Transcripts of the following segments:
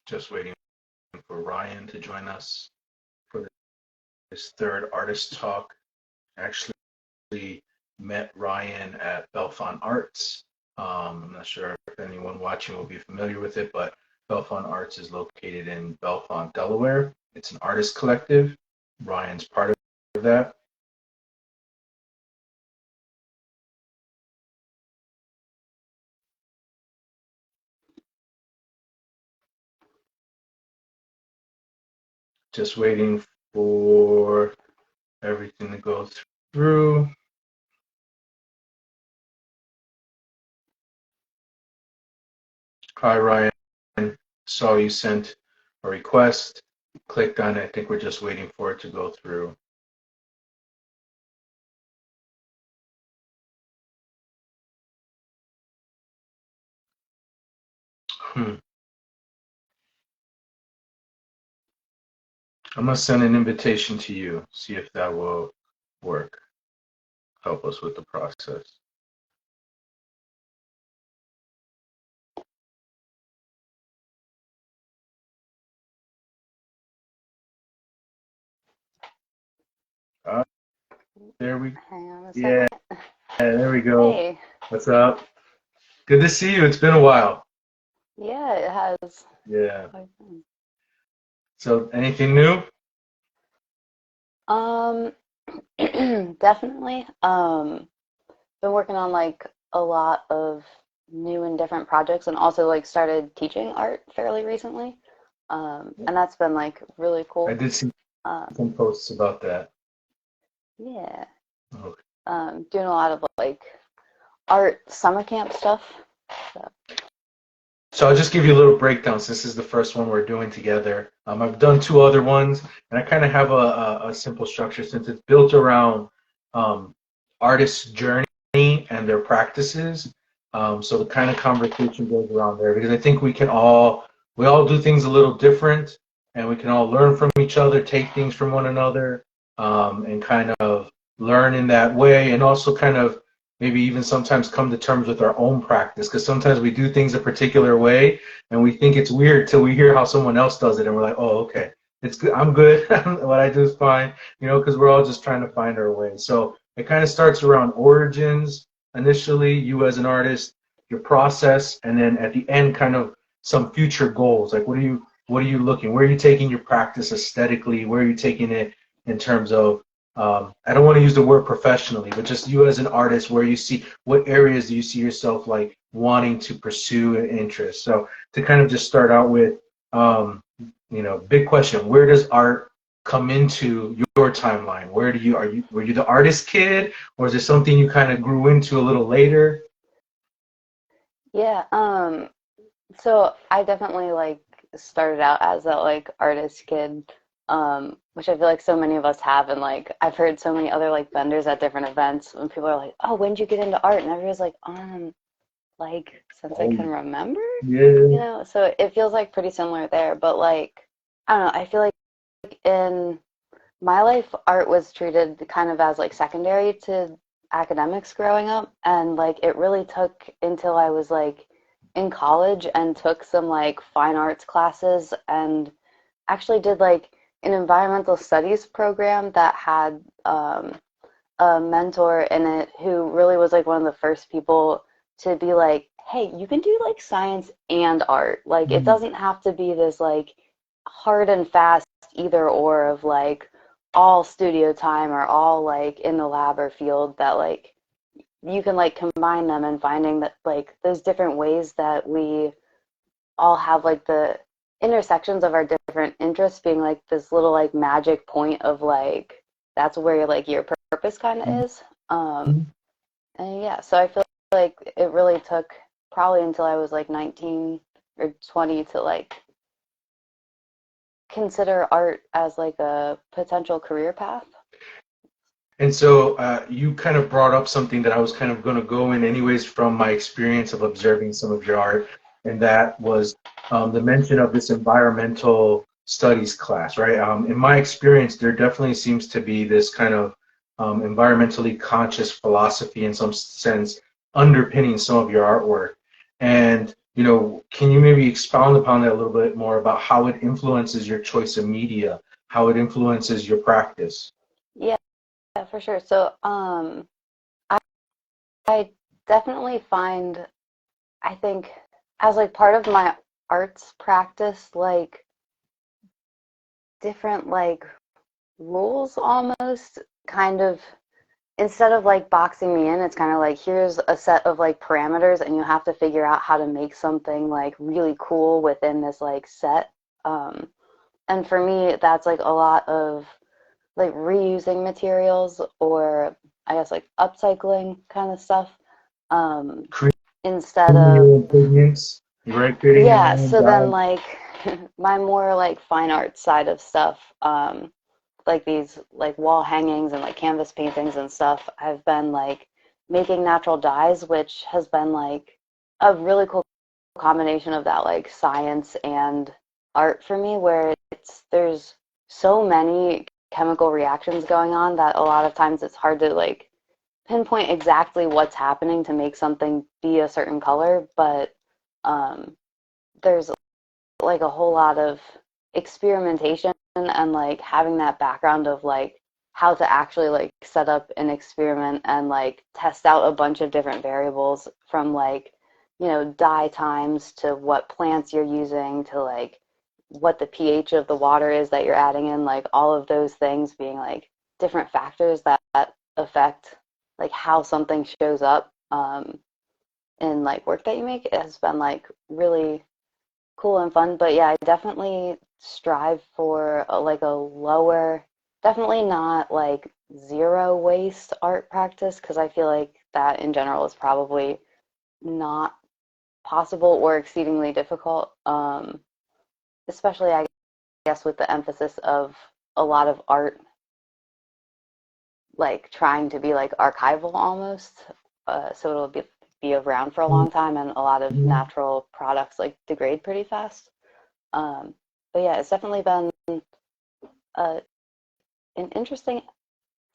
Just waiting for Ryan to join us for this third artist talk. Actually met Ryan at Belfont Arts. I'm not sure if anyone watching will be familiar with it, but Belfont Arts is located in Belfont, Delaware. It's an artist collective. Ryan's part of that. Just waiting for everything to go through. Hi, Ryan. Saw you sent a request. Clicked on it. I think we're just waiting for it to go through. I'm gonna send an invitation to you. See if that will work. Help us with the process. There we go. Hang on a second. Yeah, there we go. Hey. What's up? Good to see you. It's been a while. Yeah, it has. Yeah. So, anything new? Definitely. Been working on like a lot of new and different projects, and also like started teaching art fairly recently. And that's been like really cool. I did see some posts about that. Yeah. Okay. Doing a lot of like art summer camp stuff. So I'll just give you a little breakdown since this is the first one we're doing together. I've done 2 other ones, and I kind of have a simple structure since it's built around artists' journey and their practices. So the kind of conversation goes around there because I think we all do things a little different, and we can all learn from each other, take things from one another, and kind of learn in that way, and also kind of maybe even sometimes come to terms with our own practice, because sometimes we do things a particular way and we think it's weird till we hear how someone else does it and we're like, oh, okay, it's good, I'm good. What I do is fine, because we're all just trying to find our way. So it kind of starts around origins initially, you as an artist, your process, and then at the end kind of some future goals. Like what are you looking, where are you taking your practice aesthetically, where are you taking it in terms of I don't want to use the word professionally, but just you as an artist, where you see, what areas do you see yourself like wanting to pursue an interest? So to kind of just start out with, big question: where does art come into your timeline? Were you the artist kid, or is it something you kind of grew into a little later? Yeah. So I definitely like started out as a like artist kid, which I feel like so many of us have, and like I've heard so many other like vendors at different events when people are like, "Oh, when did you get into art?" And everyone's like since I can remember, Yeah. So it feels like pretty similar there, but like I don't know, I feel like in my life, art was treated kind of as like secondary to academics growing up, and like it really took until I was like in college and took some like fine arts classes and actually did like an environmental studies program that had a mentor in it who really was like one of the first people to be like, hey, you can do like science and art. Like it doesn't have to be this like hard and fast either or of like all studio time or all like in the lab or field, that like you can like combine them, and finding that like those different ways that we all have like the intersections of our different interests being like this little like magic point of like that's where like your purpose kind of is. And yeah, so I feel like it really took probably until I was like 19 or 20 to like consider art as like a potential career path. And so you kind of brought up something that I was kind of going to go in anyways from my experience of observing some of your art, and that was the mention of this environmental studies class, right? In my experience, there definitely seems to be this kind of environmentally conscious philosophy in some sense underpinning some of your artwork. And can you maybe expound upon that a little bit more about how it influences your choice of media, how it influences your practice? Yeah, for sure. So, I, I definitely find, I think, as like part of my arts practice, like different like rules almost kind of, instead of like boxing me in, it's kind of like here's a set of like parameters and you have to figure out how to make something like really cool within this like set. Um, and for me, that's like a lot of like reusing materials, or I guess like upcycling kind of stuff. Um, Creating instead your of, own pigments, right? Creating your yeah, own so then dye. like my more like fine art side of stuff, like these like wall hangings and like canvas paintings and stuff, I've been like making natural dyes, which has been like a really cool combination of that like science and art for me, where there's so many chemical reactions going on that a lot of times it's hard to like pinpoint exactly what's happening to make something be a certain color, but um, there's like a whole lot of experimentation and like having that background of like how to actually like set up an experiment and like test out a bunch of different variables, from like dye times to what plants you're using to like what the pH of the water is that you're adding in, like all of those things being like different factors that affect like how something shows up in like work that you make. It has been like really cool and fun. But yeah, I definitely strive for like a lower, definitely not like zero waste art practice, because I feel like that in general is probably not possible or exceedingly difficult. Especially I guess with the emphasis of a lot of art like trying to be like archival almost, so it'll be around for a long time, and a lot of Mhm. natural products like degrade pretty fast. Um, but yeah, it's definitely been uh, an interesting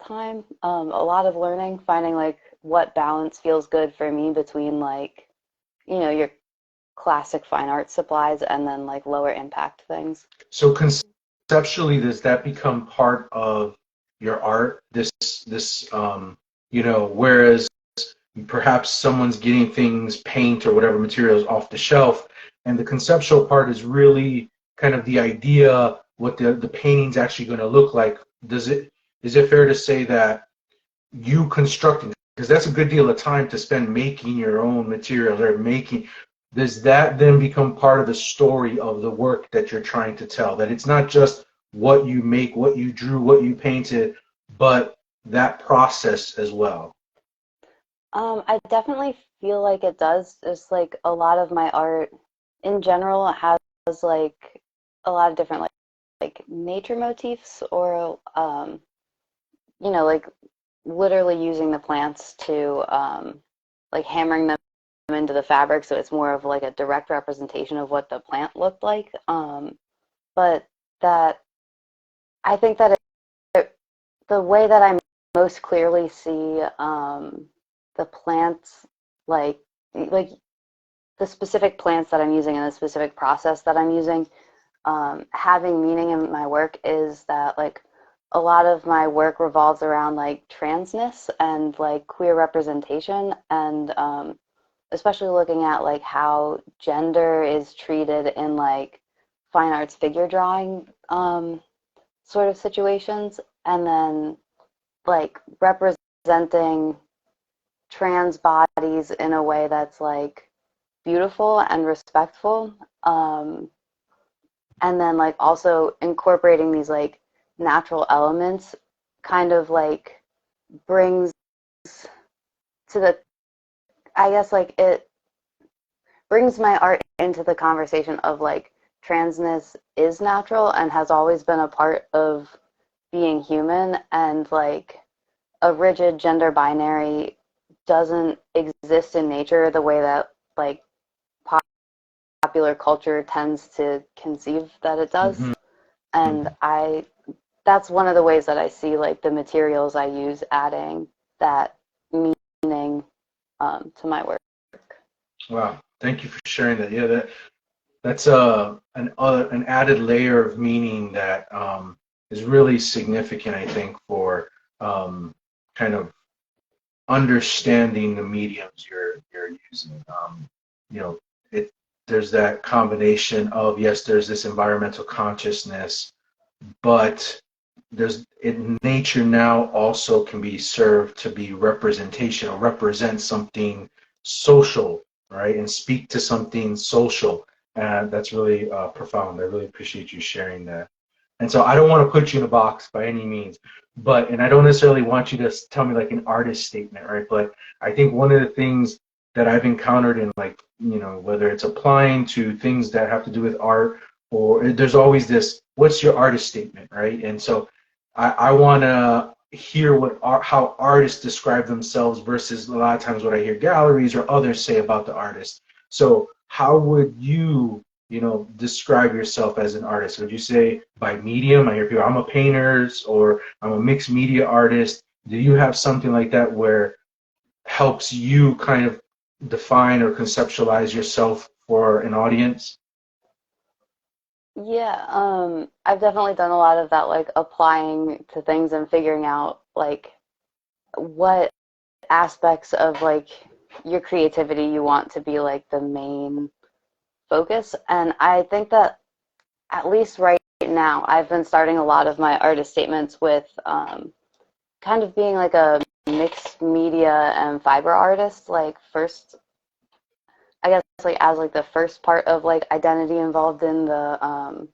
time. A lot of learning, finding like what balance feels good for me between like, your classic fine art supplies and then like lower impact things. So conceptually, does that become part of your art? Whereas perhaps someone's getting things, paint or whatever materials off the shelf, and the conceptual part is really kind of the idea, what the painting's actually going to look like. Is it fair to say that you constructing, because that's a good deal of time to spend making your own materials or making, does that then become part of the story of the work that you're trying to tell, that it's not just what you make, what you drew, what you painted, but that process as well? I definitely feel like it does. Just like a lot of my art in general has like a lot of different like nature motifs, or like literally using the plants to like hammering them into the fabric, so it's more of like a direct representation of what the plant looked like. But that I think that the way that I most clearly see the plants, like like the specific plants that I'm using and the specific process that I'm using, having meaning in my work, is that like a lot of my work revolves around like transness and like queer representation, and especially looking at like how gender is treated in like fine arts figure drawing sort of situations, and then like representing trans bodies in a way that's like beautiful and respectful. And then like also incorporating these like natural elements kind of like brings to the, I guess like it brings my art into the conversation of like transness is natural and has always been a part of being human, and like a rigid gender binary doesn't exist in nature the way that like popular culture tends to conceive that it does. Mm-hmm. And I that's one of the ways that I see like the materials I use adding that meaning to my work. Wow, Thank you for sharing that. Yeah, that's an added layer of meaning that is really significant, I think, for kind of understanding the mediums you're using. You know, it there's that combination of, yes, there's this environmental consciousness, but there's in nature now also can be served to be representation or represent something social, right, and speak to something social. And that's really profound. I really appreciate you sharing that. And so I don't want to put you in a box by any means, but, and I don't necessarily want you to tell me like an artist statement, right? But I think one of the things that I've encountered in, like, whether it's applying to things that have to do with art, or there's always this, what's your artist statement, right? And so I want to hear how artists describe themselves versus a lot of times what I hear galleries or others say about the artist. So how would you describe yourself as an artist? Would you say by medium? I hear people, I'm a painter or I'm a mixed media artist. Do you have something like that where helps you kind of define or conceptualize yourself for an audience? Yeah, I've definitely done a lot of that, like applying to things and figuring out like what aspects of like your creativity you want to be like the main focus. And I think that at least right now, I've been starting a lot of my artist statements with kind of being like a mixed media and fiber artist, like first, I guess, like as like the first part of like identity involved in the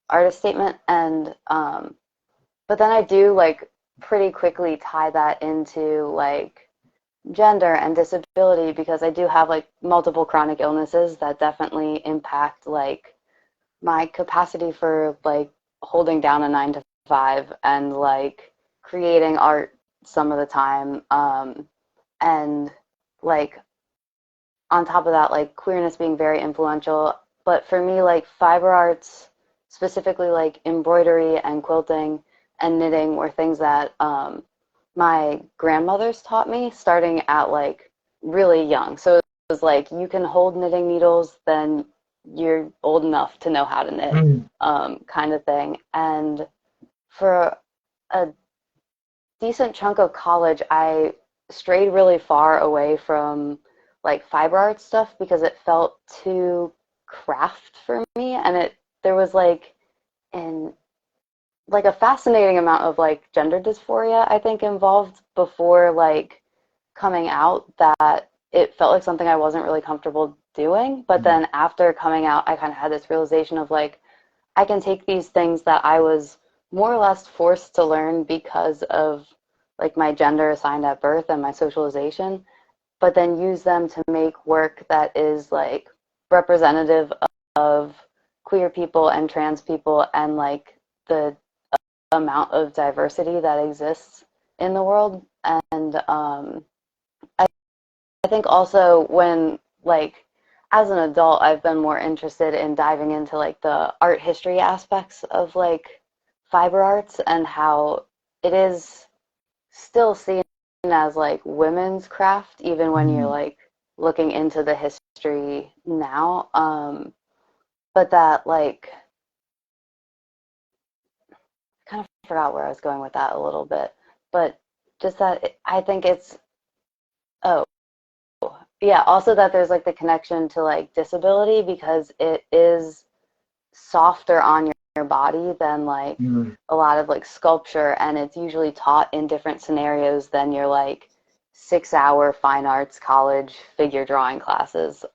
artist statement. And but then I do like pretty quickly tie that into like gender and disability, because I do have like multiple chronic illnesses that definitely impact like my capacity for like holding down a 9 to 5 and like creating art some of the time. And like on top of that, like queerness being very influential. But for me, like fiber arts, specifically like embroidery and quilting and knitting, were things that my grandmothers taught me starting at like really young. So it was like you can hold knitting needles, then you're old enough to know how to knit, Mm. kind of thing. And for a decent chunk of college, I strayed really far away from like fiber art stuff because it felt too craft for me, and there was like an like a fascinating amount of like gender dysphoria, I think, involved before like coming out, that it felt like something I wasn't really comfortable doing. But then after coming out, I kind of had this realization of like, I can take these things that I was more or less forced to learn because of like my gender assigned at birth and my socialization, but then use them to make work that is like representative of queer people and trans people and like the amount of diversity that exists in the world. And I think also when like as an adult, I've been more interested in diving into like the art history aspects of like fiber arts and how it is still seen as like women's craft, even when you're Mm. like looking into the history now. But that like kind of forgot where I was going with that a little bit, but just that I think it's, oh, yeah, also that there's like the connection to like disability because it is softer on your body than like Mm. a lot of like sculpture, and it's usually taught in different scenarios than your like 6 hour fine arts college figure drawing classes.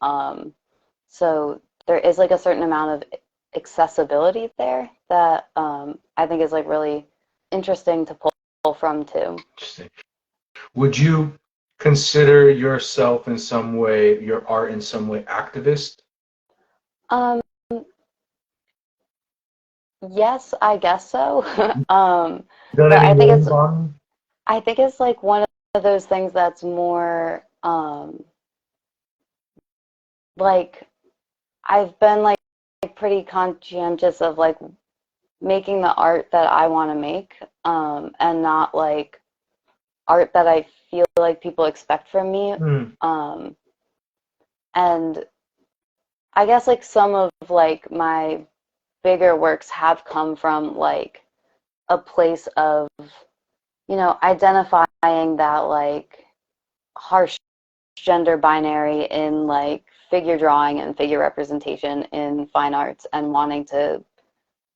So there is like a certain amount of accessibility there that I think is like really interesting to pull from too. Interesting. Would you consider yourself in some way, your art in some way, activist? Um, yes, I guess so. Done But any role modeling? I think it's like one of those things that's more like I've been like pretty conscientious of like making the art that I want to make, and not like art that I feel like people expect from me. Mm. Um, and I guess like some of like my bigger works have come from like a place of, you know, identifying that like harsh gender binary in like figure drawing and figure representation in fine arts, and wanting to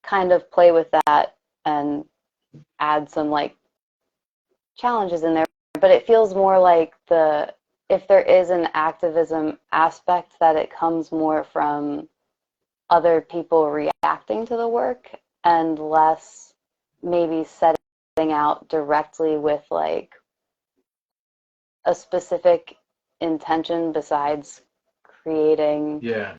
kind of play with that and add some like challenges in there. But it feels more like the, if there is an activism aspect, that it comes more from other people reacting to the work, and less maybe setting out directly with like a specific intention besides creating Yeah.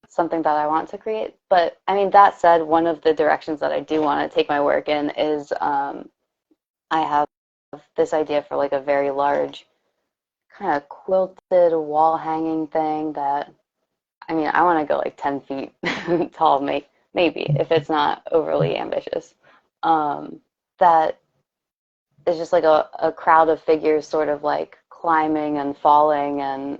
something that I want to create. But I mean, that said, one of the directions that I do want to take my work in is I have this idea for like a very large kind of quilted wall hanging thing that, I mean, I want to go like 10 feet tall, maybe, if it's not overly ambitious. That is just like a crowd of figures sort of like climbing and falling and,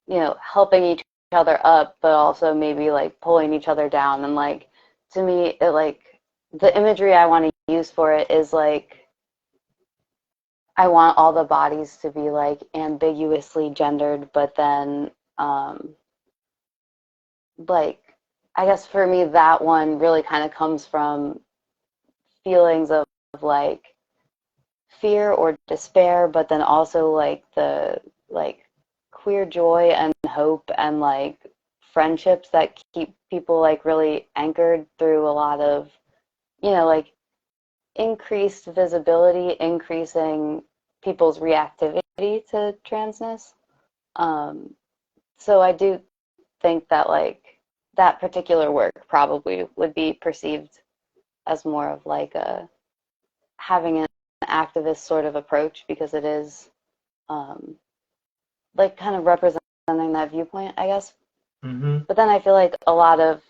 you know, helping each other up, but also maybe like pulling each other down. And like, to me, it like, the imagery I want to use for it is like, I want all the bodies to be like ambiguously gendered, but then, like, I guess for me, that one really kind of comes from feelings of like fear or despair, but then also like the like queer joy and hope and like friendships that keep people like really anchored through a lot of, you know, like increased visibility, increasing people's reactivity to transness. Um, so I do think that like that particular work probably would be perceived as more of like a having an activist sort of approach, because it is um, like kind of representing that viewpoint, I guess. Mm-hmm. But then I feel like a lot of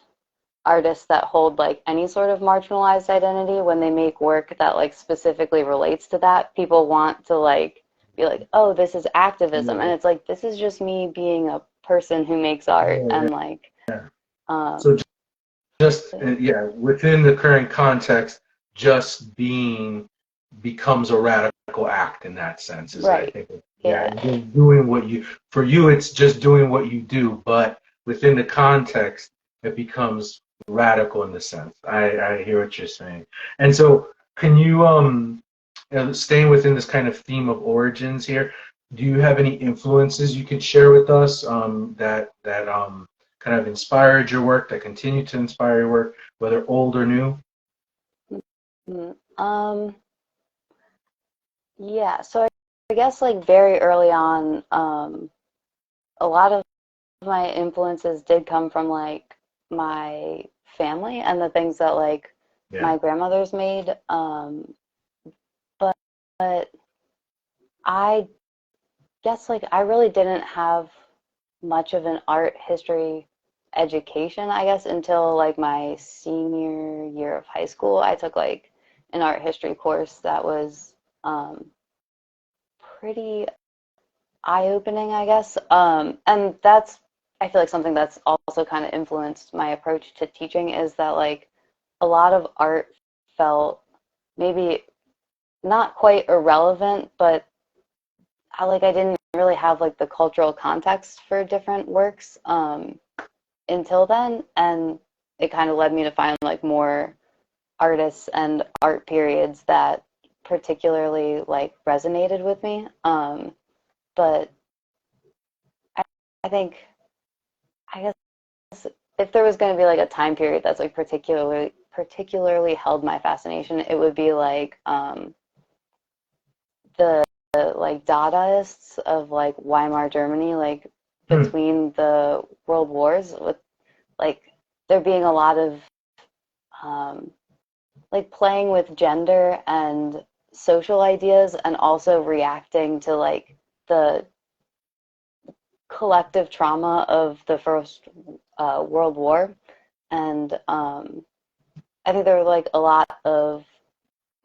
artists that hold like any sort of marginalized identity, when they make work that like specifically relates to that, people want to like be like, oh, this is activism. And Yeah. it's like, this is just me being a person who makes art. Yeah. And like, So um, just yeah, within the current context, just being becomes a radical act in that sense. Is I right. think yeah, Yeah. just doing what you for you it's just doing what you do, but within the context it becomes radical in the sense. I hear what you're saying, and so can you staying within this kind of theme of origins here, do you have any influences you could share with us that kind of inspired your work, that continue to inspire your work, whether old or new? Mm, yeah. So I guess like very early on, a lot of my influences did come from like my family and the things that like Yeah. my grandmothers made. But, but I guess like I really didn't have much of an art history education, I guess, until like my senior year of high school. I took like an art history course that was pretty eye-opening, I guess. And that's, I feel like something that's also kind of influenced my approach to teaching, is that like a lot of art felt maybe not quite irrelevant, but I didn't really have like the cultural context for different works until then, and it kind of led me to find like more artists and art periods that particularly like resonated with me. But I, I think, I guess if there was going to be like a time period that's like particularly held my fascination, it would be like the like Dadaists of like Weimar Germany, like Hmm. between the world wars, with like there being a lot of um, like playing with gender and social ideas, and also reacting to like the collective trauma of the First World War. And I think there were like a lot of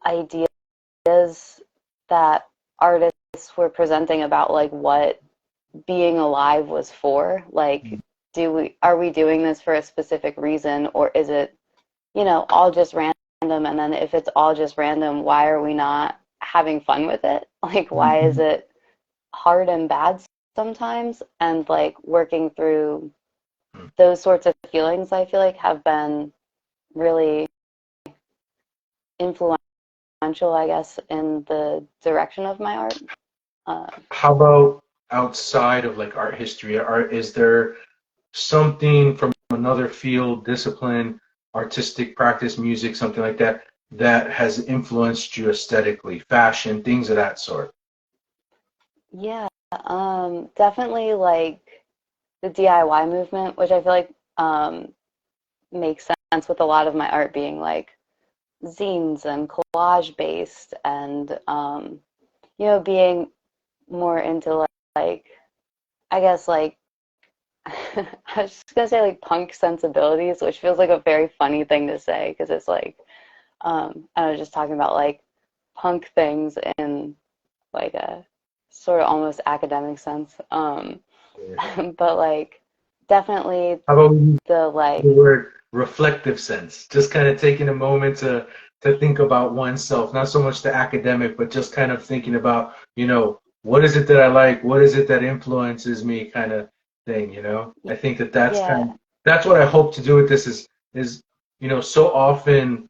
ideas that artists were presenting about like what being alive was for. Like are we doing this for a specific reason, or is it, all just random? And then if it's all just random, why are we not having fun with it? Like, why is Mhm. it hard and bad sometimes? And like working through those sorts of feelings, I feel like have been really influential, I guess, in the direction of my art. Uh, How about outside of like art history? Is there something from another field, discipline, artistic practice, music, something like that, that has influenced you aesthetically, fashion, things of that sort? yeah, definitely like the DIY movement, which I feel like makes sense with a lot of my art being like zines and collage based, and being more into like I guess like I was just gonna say like punk sensibilities, which feels like a very funny thing to say because it's like I was just talking about like punk things in like a sort of almost academic sense. Yeah. But like definitely How about we use the like the word reflective sense? Just kind of taking a moment to think about oneself, not so much the academic, but just kind of thinking about, what is it that I like? What is it that influences me kind of thing. I think that yeah. that's what I hope to do with this is, so often,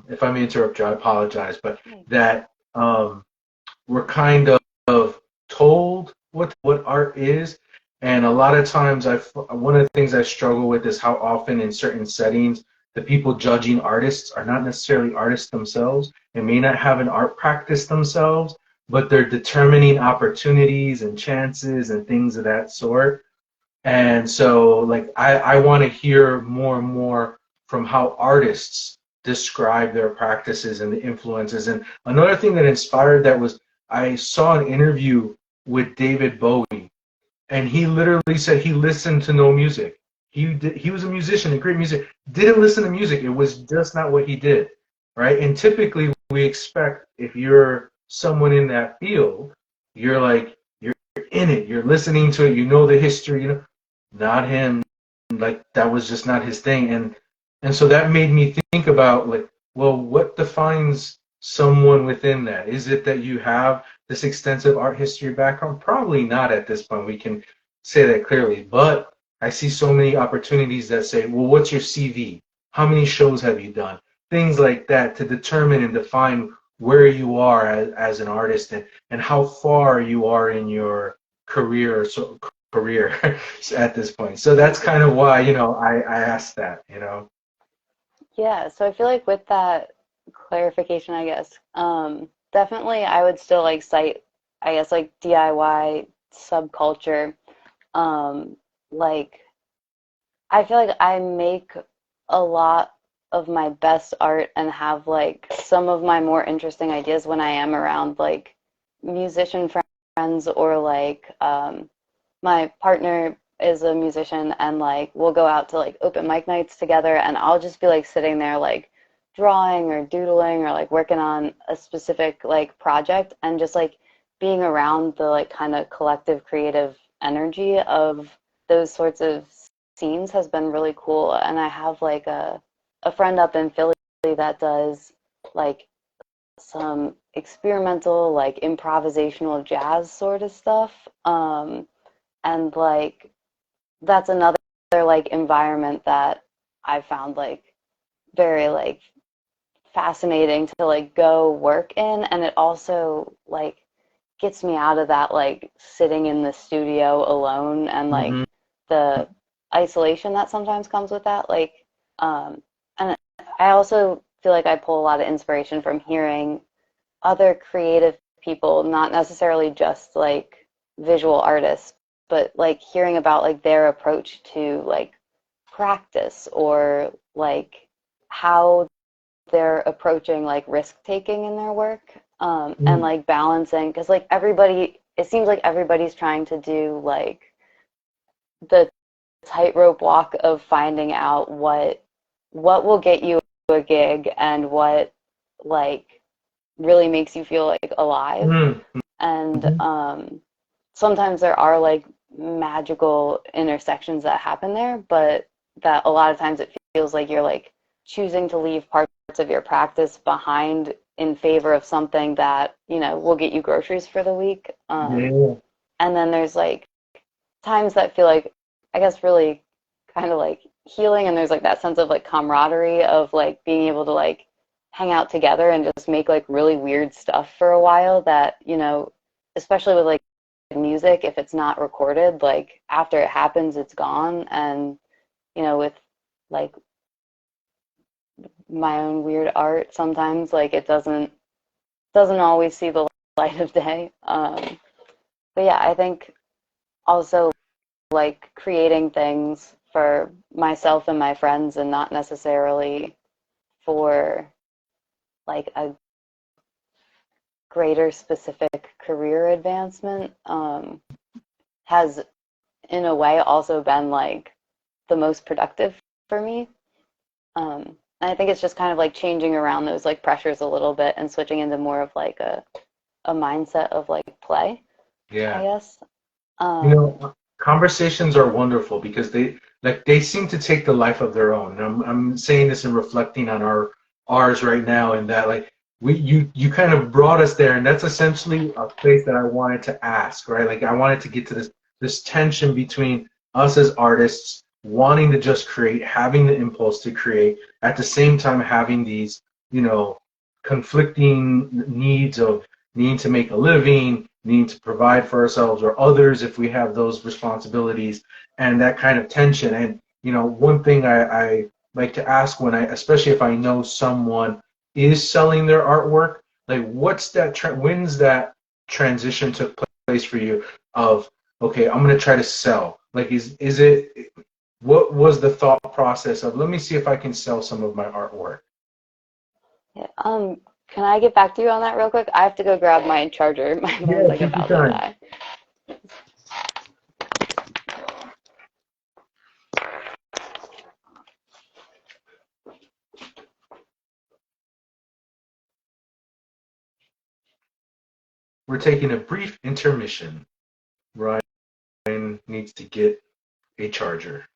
if I may interrupt you, I apologize, but that we're kind of told what art is, and a lot of times one of the things I struggle with is how often in certain settings the people judging artists are not necessarily artists themselves and may not have an art practice themselves, but they're determining opportunities and chances and things of that sort. And so, like, I want to hear more and more from how artists describe their practices and the influences. And another thing that inspired that was I saw an interview with David Bowie, and he literally said he listened to no music. He was a musician, a great music, didn't listen to music. It was just not what he did, right? And typically, we expect if you're someone in that field, you're like you're in it, you're listening to it, you know the history, not him. Like that was just not his thing, and so that made me think about like, well, what defines someone within that? Is it that you have this extensive art history background? Probably not at this point. We can say that clearly, but I see so many opportunities that say, well, what's your CV? How many shows have you done? Things like that to determine and define where you are as an artist, and how far you are in your career at this point. So that's kind of why, I asked that. Yeah, so I feel like with that clarification, I guess, definitely I would still like cite, I guess, like DIY subculture. Um, like I feel like I make a lot of my best art and have like some of my more interesting ideas when I am around like musician friends, or like my partner is a musician, and like we'll go out to like open mic nights together, and I'll just be like sitting there like drawing or doodling or like working on a specific like project, and just like being around the like kind of collective creative energy of those sorts of scenes has been really cool. And I have like a friend up in Philly that does like some experimental like improvisational jazz sort of stuff. And like that's another like environment that I found like very like fascinating to like go work in, and it also like gets me out of that like sitting in the studio alone and like Mm-hmm. the isolation that sometimes comes with that, like and I also feel like I pull a lot of inspiration from hearing other creative people, not necessarily just like visual artists, but like hearing about like their approach to like practice, or like how they're approaching like risk taking in their work, and Mm-hmm. like balancing, because like everybody, it seems like everybody's trying to do like the tightrope walk of finding out what will get you a gig, and what like really makes you feel like alive. Mm-hmm. And sometimes there are like magical intersections that happen there, but that a lot of times it feels like you're like choosing to leave parts of your practice behind in favor of something that, you know, will get you groceries for the week. Yeah. And then there's like times that feel like, I guess, really kind of like healing, and there's like that sense of like camaraderie of like being able to like hang out together and just make like really weird stuff for a while that, you know, especially with like music, if it's not recorded, like after it happens, it's gone. And, you know, with like my own weird art, sometimes like it doesn't always see the light of day. But yeah, I think also like creating things for myself and my friends and not necessarily for like a greater specific career advancement has in a way also been like the most productive for me. And I think it's just kind of like changing around those like pressures a little bit and switching into more of like a mindset of like play, I Yeah. guess. You Um, know, conversations are wonderful because they seem to take the life of their own. And I'm saying this and reflecting on ours right now, and that like you kind of brought us there, and that's essentially a place that I wanted to ask, right? Like I wanted to get to this tension between us as artists wanting to just create, having the impulse to create, at the same time having these, you know, conflicting needs of needing to make a living, needing to provide for ourselves or others if we have those responsibilities, and that kind of tension. And you know, one thing I like to ask when especially if I know someone is selling their artwork, like what's that? When's that transition took place for you? Of okay, I'm gonna try to sell. Like, is it? What was the thought process of let me see if I can sell some of my artwork? yeah, can I get back to you on that real quick? I have to go grab my charger. My phone's Yeah, like take your about to time. die. We're taking a brief intermission. Ryan needs to get a charger.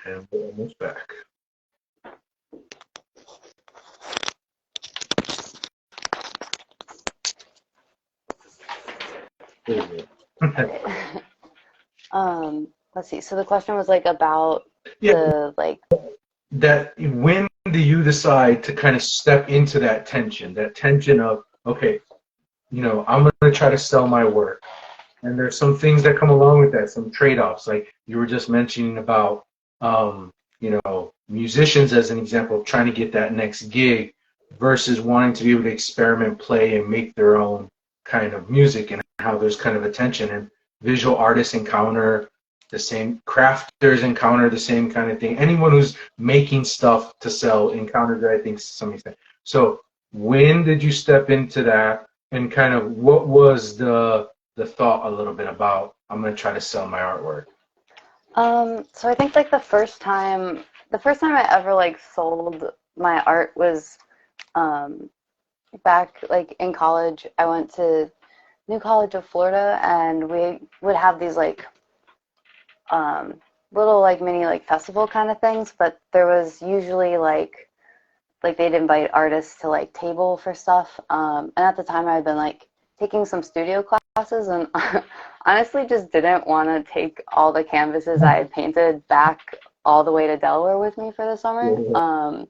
And we're almost back. There we All go. right. Let's see. So the question was like about Yeah, the like, that when do you decide to kind of step into that tension of, okay, you know, I'm going to try to sell my work. And there's some things that come along with that, some trade-offs, like you were just mentioning about, you know, musicians as an example, trying to get that next gig versus wanting to be able to experiment, play, and make their own kind of music, and how there's kind of a tension. And visual artists encounter the same, crafters encounter the same kind of thing. Anyone who's making stuff to sell encounters that, I think, to some extent. So when did you step into that, and kind of what was the thought a little bit about I'm gonna try to sell my artwork? so I think like the first time I ever like sold my art was um, back like in college. I went to New College of Florida, and we would have these like um, little like mini like festival kind of things, but there was usually like they'd invite artists to like table for stuff. And at the time I had been like taking some studio classes, and honestly just didn't want to take all the canvases I had painted back all the way to Delaware with me for the summer.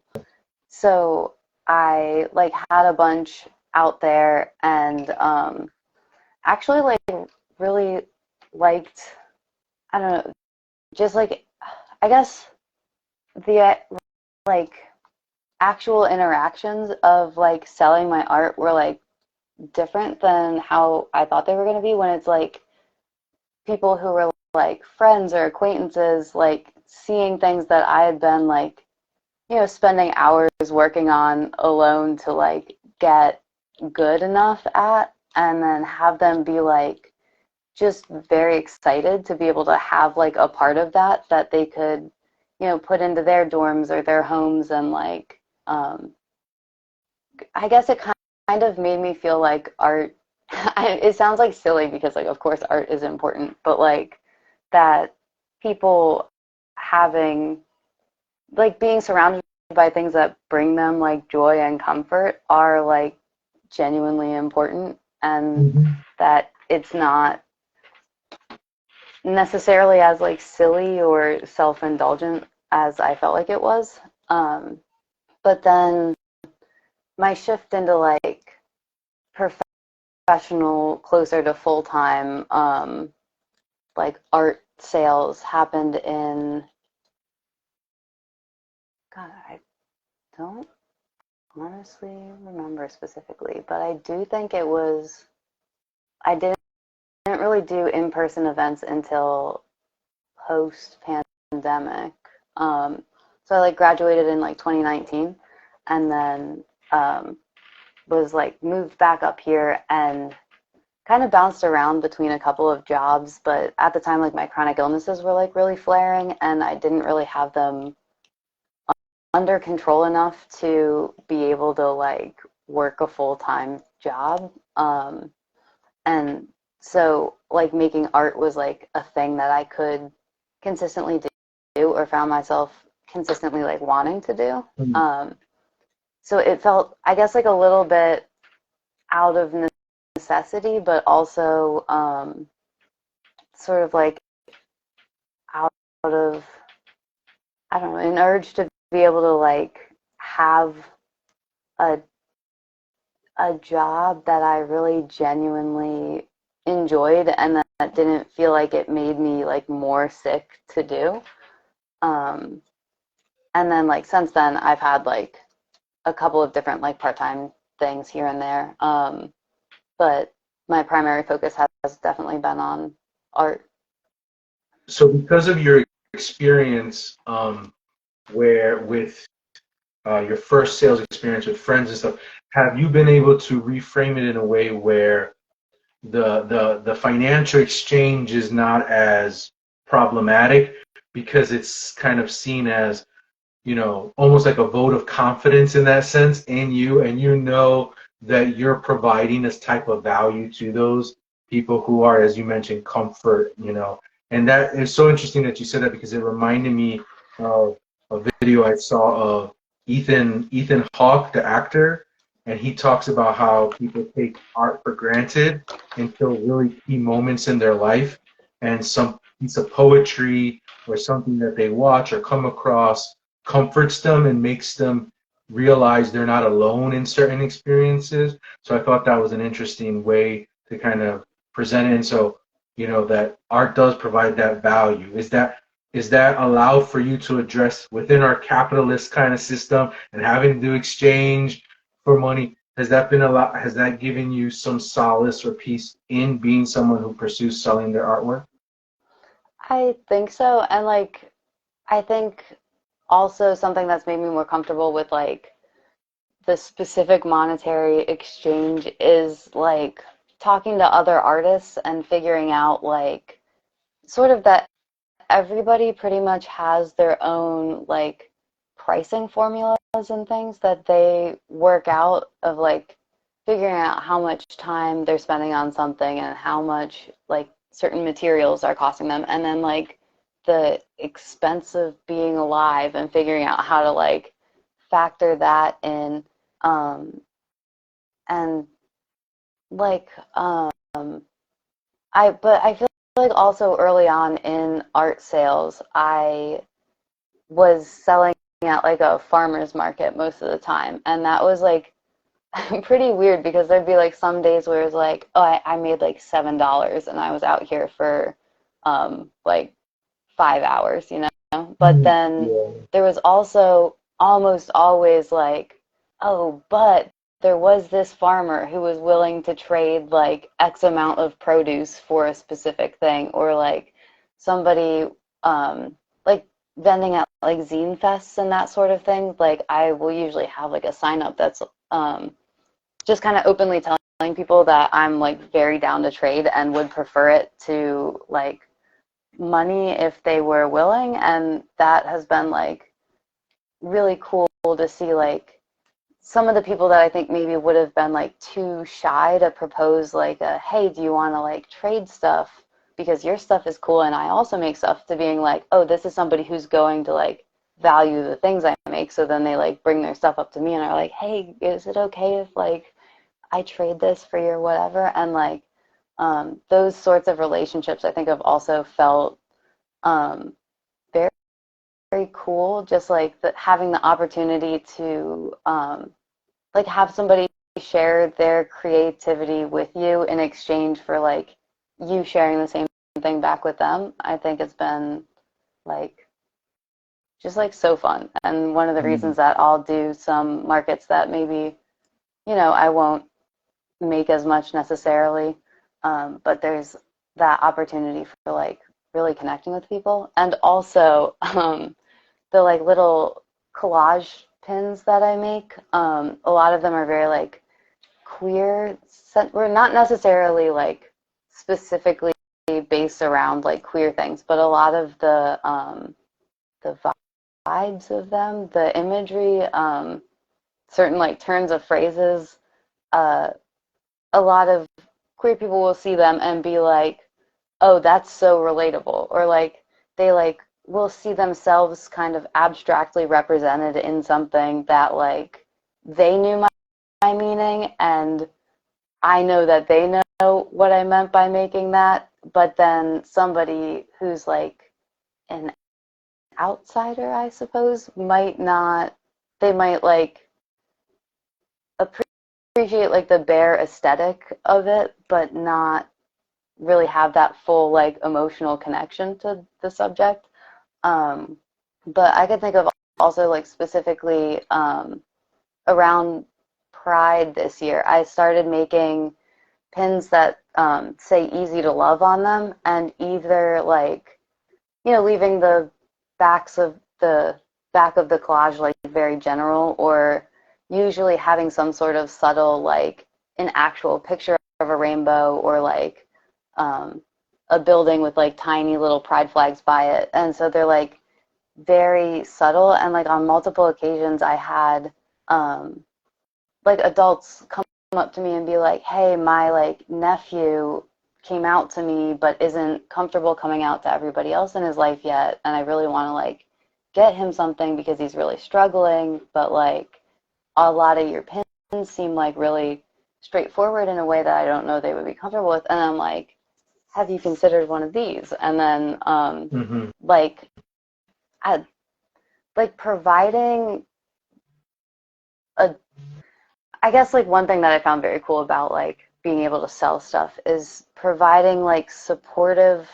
So I like had a bunch out there, and actually like really liked, I don't know, just like, I guess the like actual interactions of like selling my art were like different than how I thought they were going to be, when it's like people who were like friends or acquaintances, like seeing things that I had been like, spending hours working on alone to like get good enough at, and then have them be like just very excited to be able to have like a part of that they could, put into their dorms or their homes. And like, I guess it kind of made me feel like art, it sounds like silly because like of course art is important, but like that people having like being surrounded by things that bring them like joy and comfort are like genuinely important, and Mm-hmm. that it's not necessarily as like silly or self-indulgent as I felt like it was. But then my shift into like professional, closer to full-time, like art sales happened in, God, I don't honestly remember specifically, but I do think it was, I didn't really do in-person events until post-pandemic. So I like graduated in like 2019, and then was like moved back up here and kind of bounced around between a couple of jobs. But at the time, like my chronic illnesses were like really flaring, and I didn't really have them under control enough to be able to like work a full-time job. And so like making art was like a thing that I could consistently do, or found myself consistently like wanting to do. So it felt, I guess, like a little bit out of necessity, but also sort of like out of, I don't know, an urge to be able to like have a a job that I really genuinely enjoyed, and that didn't feel like it made me like more sick to do. Um, and then like since then, I've had like a couple of different like part-time things here and there. But my primary focus has definitely been on art. So because of your experience, where with your first sales experience with friends and stuff, have you been able to reframe it in a way where the financial exchange is not as problematic because it's kind of seen as, almost like a vote of confidence in that sense in you, and that you're providing this type of value to those people who are, as you mentioned, comfort, and that is so interesting that you said that, because it reminded me of a video I saw of Ethan Hawke, the actor, and he talks about how people take art for granted until really key moments in their life, and some piece of poetry or something that they watch or come across comforts them and makes them realize they're not alone in certain experiences. So I thought that was an interesting way to kind of present it. And so, that art does provide that value. Is that allowed for you to address within our capitalist kind of system and having to exchange for money? Has that given you some solace or peace in being someone who pursues selling their artwork? I think so. And like, I think also something that's made me more comfortable with like the specific monetary exchange is like talking to other artists and figuring out like sort of that everybody pretty much has their own like pricing formulas and things that they work out, of like figuring out how much time they're spending on something and how much like certain materials are costing them, and then like the expense of being alive and figuring out how to like factor that in. um and like I feel like also early on in art sales, I was selling at like a farmer's market most of the time. And that was like pretty weird, because there'd be like some days where it was like, oh, I made like $7 and I was out here for like 5 hours, you know. But then Yeah. there was also almost always like, oh, but there was this farmer who was willing to trade like X amount of produce for a specific thing, or like somebody like vending at like zine fests and that sort of thing. Like I will usually have like a sign up that's just kind of openly telling people that I'm like very down to trade and would prefer it to like money if they were willing. And that has been like really cool to see like some of the people that I think maybe would have been like too shy to propose like a, hey, do you want to like trade stuff because your stuff is cool and I also make stuff, to being like, oh, this is somebody who's going to like value the things I make. So then they like bring their stuff up to me and are like, hey, is it okay if like I trade this for your whatever? And like those sorts of relationships I think have also felt um, very, very cool. Just like having the opportunity to like have somebody share their creativity with you in exchange for like you sharing the same thing back with them, I think it's been like just like so fun. And one of the Mm. reasons that I'll do some markets that maybe, you know, I won't make as much necessarily, but there's that opportunity for like really connecting with people. And also the like little collage pins that I make, a lot of them are very like queer. We're not necessarily like specifically based around like queer things, but a lot of the vibes of them, the imagery, certain like turns of phrases, uh, a lot of queer people will see them and be like, oh, that's so relatable. Or like they like will see themselves kind of abstractly represented in something that like they knew my meaning, and I know that they know what I meant by making that, but then somebody who's like an outsider, I suppose, might not, they might like appreciate like the bare aesthetic of it, but not really have that full like emotional connection to the subject. Um, but I could think of also like specifically around Pride this year, I started making pins that say easy to love on them, and either like, you know, leaving the backs of the back of the collage like very general, or usually having some sort of subtle like an actual picture of a rainbow, or like um, a building with like tiny little pride flags by it. And so they're like very subtle, and like on multiple occasions I had like adults come up to me and be like, hey, my like nephew came out to me but isn't comfortable coming out to everybody else in his life yet, and I really want to like get him something because he's really struggling, but like a lot of your pins seem like really straightforward in a way that I don't know they would be comfortable with. And I'm like, have you considered one of these? And then Mm-hmm. like I, like providing a, I guess like one thing that I found very cool about like being able to sell stuff is providing like supportive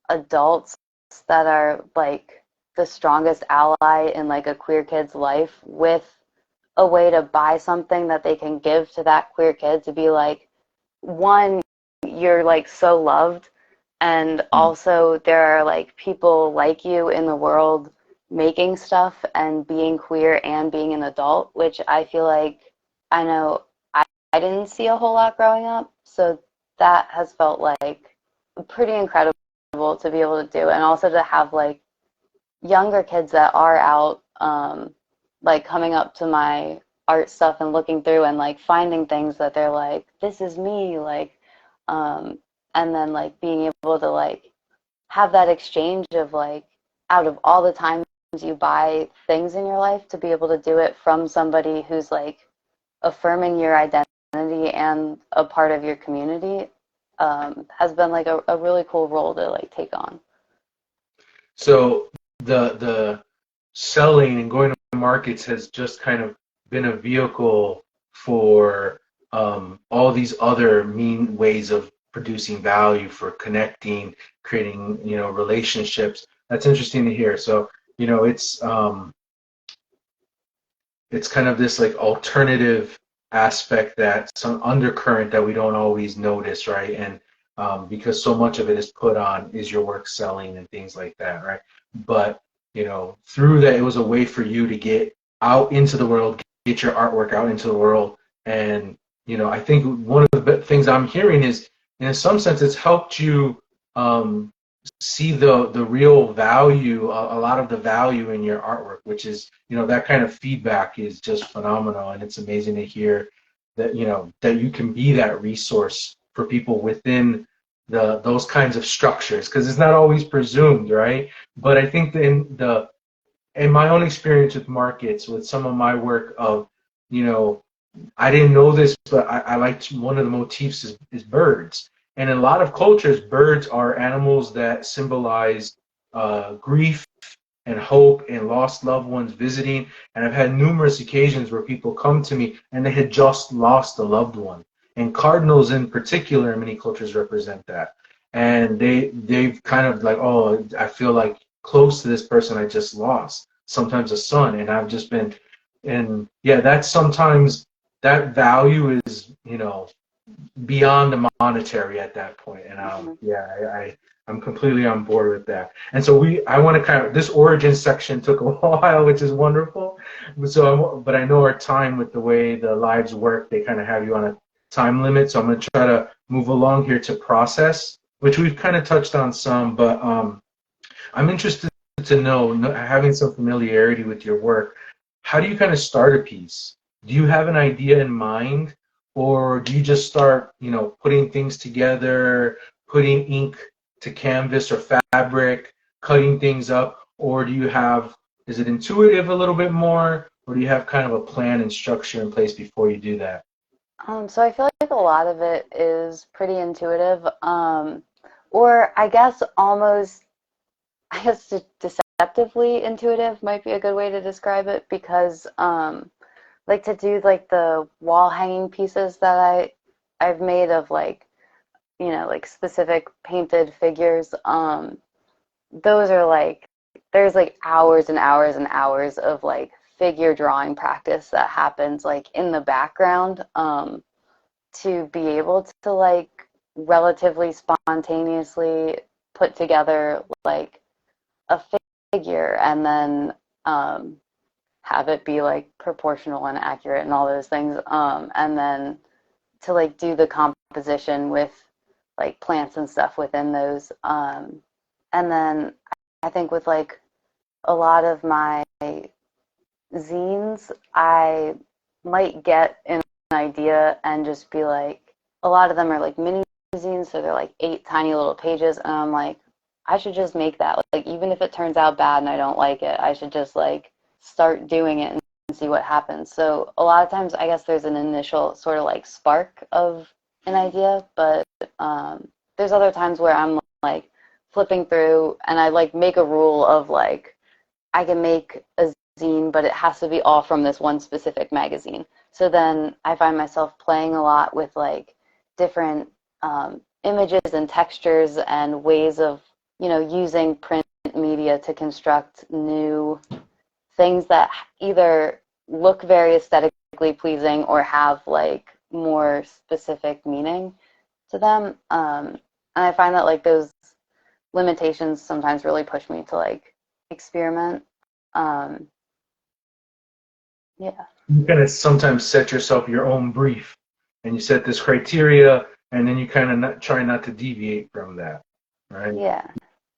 adults that are like the strongest ally in like a queer kid's life, with a way to buy something that they can give to that queer kid to be like, one, you're like so loved, and also there are like people like you in the world making stuff and being queer and being an adult, which I feel like, I know I didn't see a whole lot growing up. So that has felt like pretty incredible to be able to do, and also to have like younger kids that are out like coming up to my art stuff and looking through and like finding things that they're like, this is me, like um and then like being able to like have that exchange of like, out of all the times you buy things in your life, to be able to do it from somebody who's like affirming your identity and a part of your community, has been like a really cool role to like take on. So the selling and going to markets has just kind of been a vehicle for all these other mean ways of producing value, for connecting, creating, you know, relationships. that's interesting to hear. So, you know, it's kind of this like alternative aspect, that some undercurrent that we don't always notice, right? And because so much of it is put on, is your work selling and things like that, right? But you know, through that, it was a way for you to get out into the world, get your artwork out into the world. And you know, I think one of the things I'm hearing is, in some sense, it's helped you um, see the real value, a lot of the value in your artwork, which is, you know, that kind of feedback is just phenomenal. And it's amazing to hear that, you know, that you can be that resource for people within those kinds of structures, because it's not always presumed, right? But I think that in my own experience with markets, with some of my work of, you know, I didn't know this, but I liked, one of the motifs is birds. And in a lot of cultures, birds are animals that symbolize grief and hope and lost loved ones visiting. And I've had numerous occasions where people come to me and they had just lost a loved one. And cardinals in particular in many cultures represent that. And they've kind of like, oh, I feel like close to this person I just lost, sometimes a son. And I've just been, and yeah, that's sometimes, that value is, you know, beyond the monetary at that point. And yeah, I'm completely on board with that. And so I want to kind of, this origin section took a while, which is wonderful. But I know our time, with the way the lives work, they kind of have you on a time limit. So I'm going to try to move along here to process, which we've kind of touched on some, but I'm interested to know, having some familiarity with your work, how do you kind of start a piece? Do you have an idea in mind, or do you just start, you know, putting things together, putting ink to canvas or fabric, cutting things up, or do you have, is it intuitive a little bit more, or do you have kind of a plan and structure in place before you do that? So I feel like a lot of it is pretty intuitive, or I guess almost, I guess deceptively intuitive might be a good way to describe it, because like to do like the wall hanging pieces that I've made of, like, you know, like specific painted figures, those are like, there's like hours and hours and hours of like figure drawing practice that happens like in the background, to be able to like relatively spontaneously put together like a figure, and then have it be like proportional and accurate and all those things, and then to like do the composition with like plants and stuff within those, and then I think with like a lot of my zines, I might get an idea and just be like, a lot of them are like mini zines, so they're like 8 tiny little pages, and I'm like, I should just make that. Like, even if it turns out bad and I don't like it, I should just like start doing it and see what happens. So a lot of times, I guess there's an initial sort of like spark of an idea, but there's other times where I'm like flipping through and I like make a rule of like, I can make a zine, but it has to be all from this one specific magazine. So then I find myself playing a lot with like different images and textures and ways of, you know, using print media to construct new things that either look very aesthetically pleasing or have like more specific meaning to them. And I find that like those limitations sometimes really push me to like experiment. Um, yeah. You kind of sometimes set yourself your own brief, and you set this criteria, and then you kind of try not to deviate from that, right? Yeah.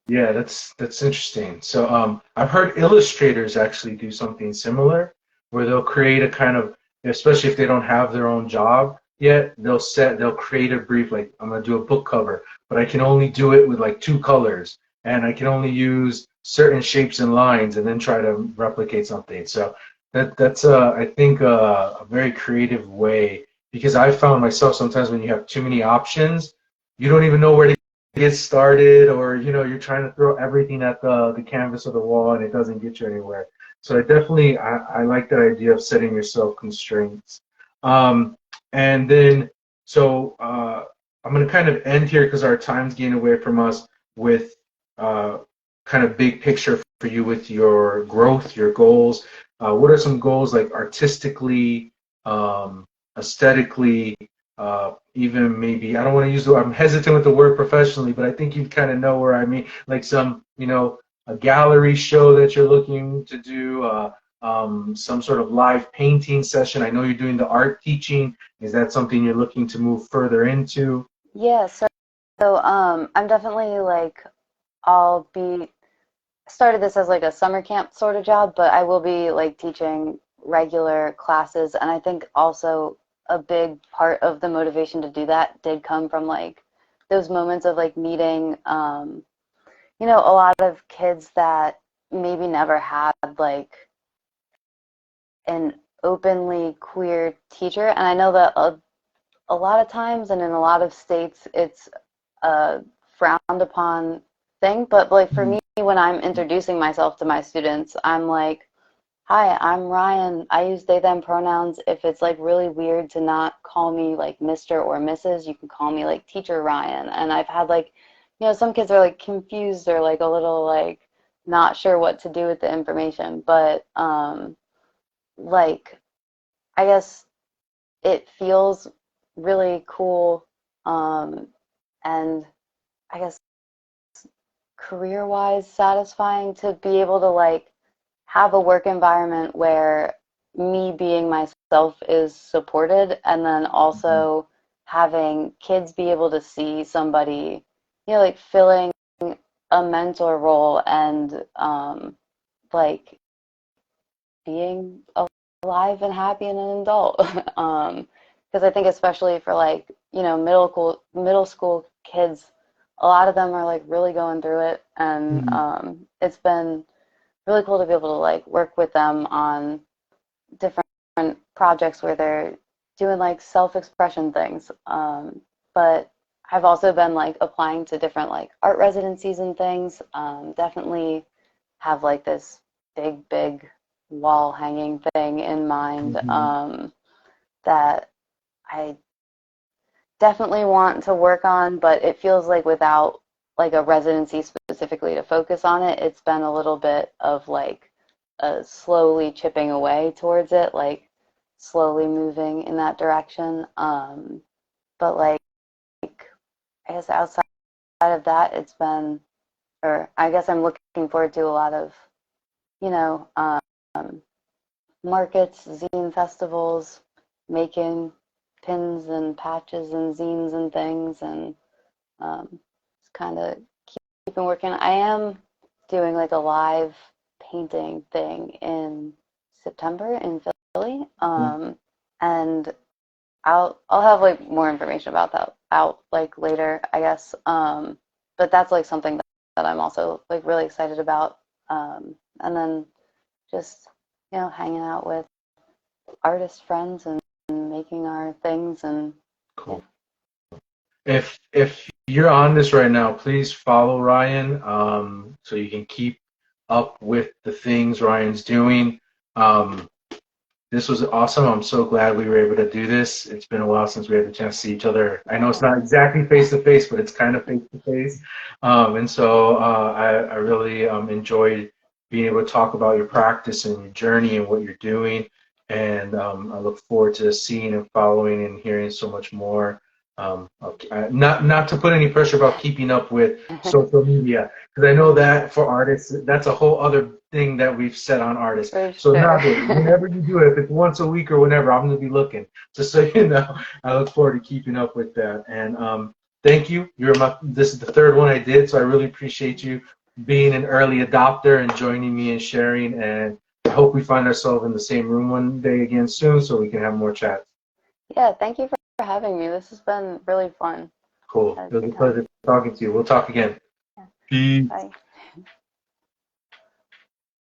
Yeah, that's interesting. So I've heard illustrators actually do something similar, where they'll create a kind of, especially if they don't have their own job yet, they'll create a brief, like, I'm gonna do a book cover, but I can only do it with like 2 colors, and I can only use certain shapes and lines, and then try to replicate something. So that's I think a very creative way, because I found myself sometimes, when you have too many options, you don't even know where to get started, or you know, you're trying to throw everything at the canvas or the wall, and it doesn't get you anywhere. So I like that idea of setting yourself constraints. And then so I'm going to kind of end here, because our time's getting away from us, with kind of big picture for you with your growth, your goals. What are some goals like artistically, aesthetically, even maybe, I don't want to use the, I'm hesitant with the word professionally, but I think you kind of know where I mean, like some, a gallery show that you're looking to do, some sort of live painting session. I know you're doing the art teaching. Is that something you're looking to move further into? Yeah, so I'm definitely like I'll be started this as like a summer camp sort of job, but I will be like teaching regular classes, and I think also a big part of the motivation to do that did come from like those moments of like meeting a lot of kids that maybe never had like an openly queer teacher. And I know that a lot of times and in a lot of states it's a frowned upon thing, but like for me, when I'm introducing myself to my students, I'm like, hi, I'm Ryan. I use they them pronouns. If it's like really weird to not call me like Mr. or Mrs., you can call me like Teacher Ryan. And I've had like, some kids are like confused or like a little like not sure what to do with the information, but like I guess it feels really cool, and I guess career-wise satisfying to be able to like have a work environment where me being myself is supported, and then also having kids be able to see somebody, like filling a mentor role and like being alive and happy and an adult. Because I think especially for like middle school kids, a lot of them are like really going through it, and Mhm. it's been really cool to be able to like work with them on different projects where they're doing like self-expression things. But I've also been like applying to different like art residencies and things. Definitely have like this big wall hanging thing in mind, Mhm. that I definitely want to work on, but it feels like without like a residency specifically to focus on it, it's been a little bit of like slowly chipping away towards it, like slowly moving in that direction. But like I guess outside of that, it's been, or I guess I'm looking forward to a lot of, you know, um, markets, zine festivals, making pins and patches and zines and things, and just kind of keeping working. I am doing like a live painting thing in September in Philly, and I'll have like more information about that out like later, I guess. But that's like something that I'm also like really excited about. And then just hanging out with artist friends and making our things and yeah. Cool. If you're on this right now, please follow Ryan, so you can keep up with the things Ryan's doing. Um, this was awesome. I'm so glad we were able to do this. It's been a while since we had the chance to see each other. I know it's Yeah. not exactly face to face, but it's kind of face to face. And so I really enjoyed being able to talk about your practice and your journey and what you're doing. And I look forward to seeing and following and hearing so much more. Not to put any pressure about keeping up with social media, because I know that for artists, that's a whole other thing that we've set on artists. For So sure. now, whenever you do it, if it's once a week or whenever, I'm going to be looking. Just so you know, I look forward to keeping up with that. And thank you. This is the third one I did, so I really appreciate you being an early adopter and joining me and sharing. And I hope we find ourselves in the same room one day again soon, so we can have more chats. Yeah, thank you for having me. This has been really fun. Cool. Had a It was good a time. pleasure talking to you. We'll talk again. Yeah. Peace. Bye.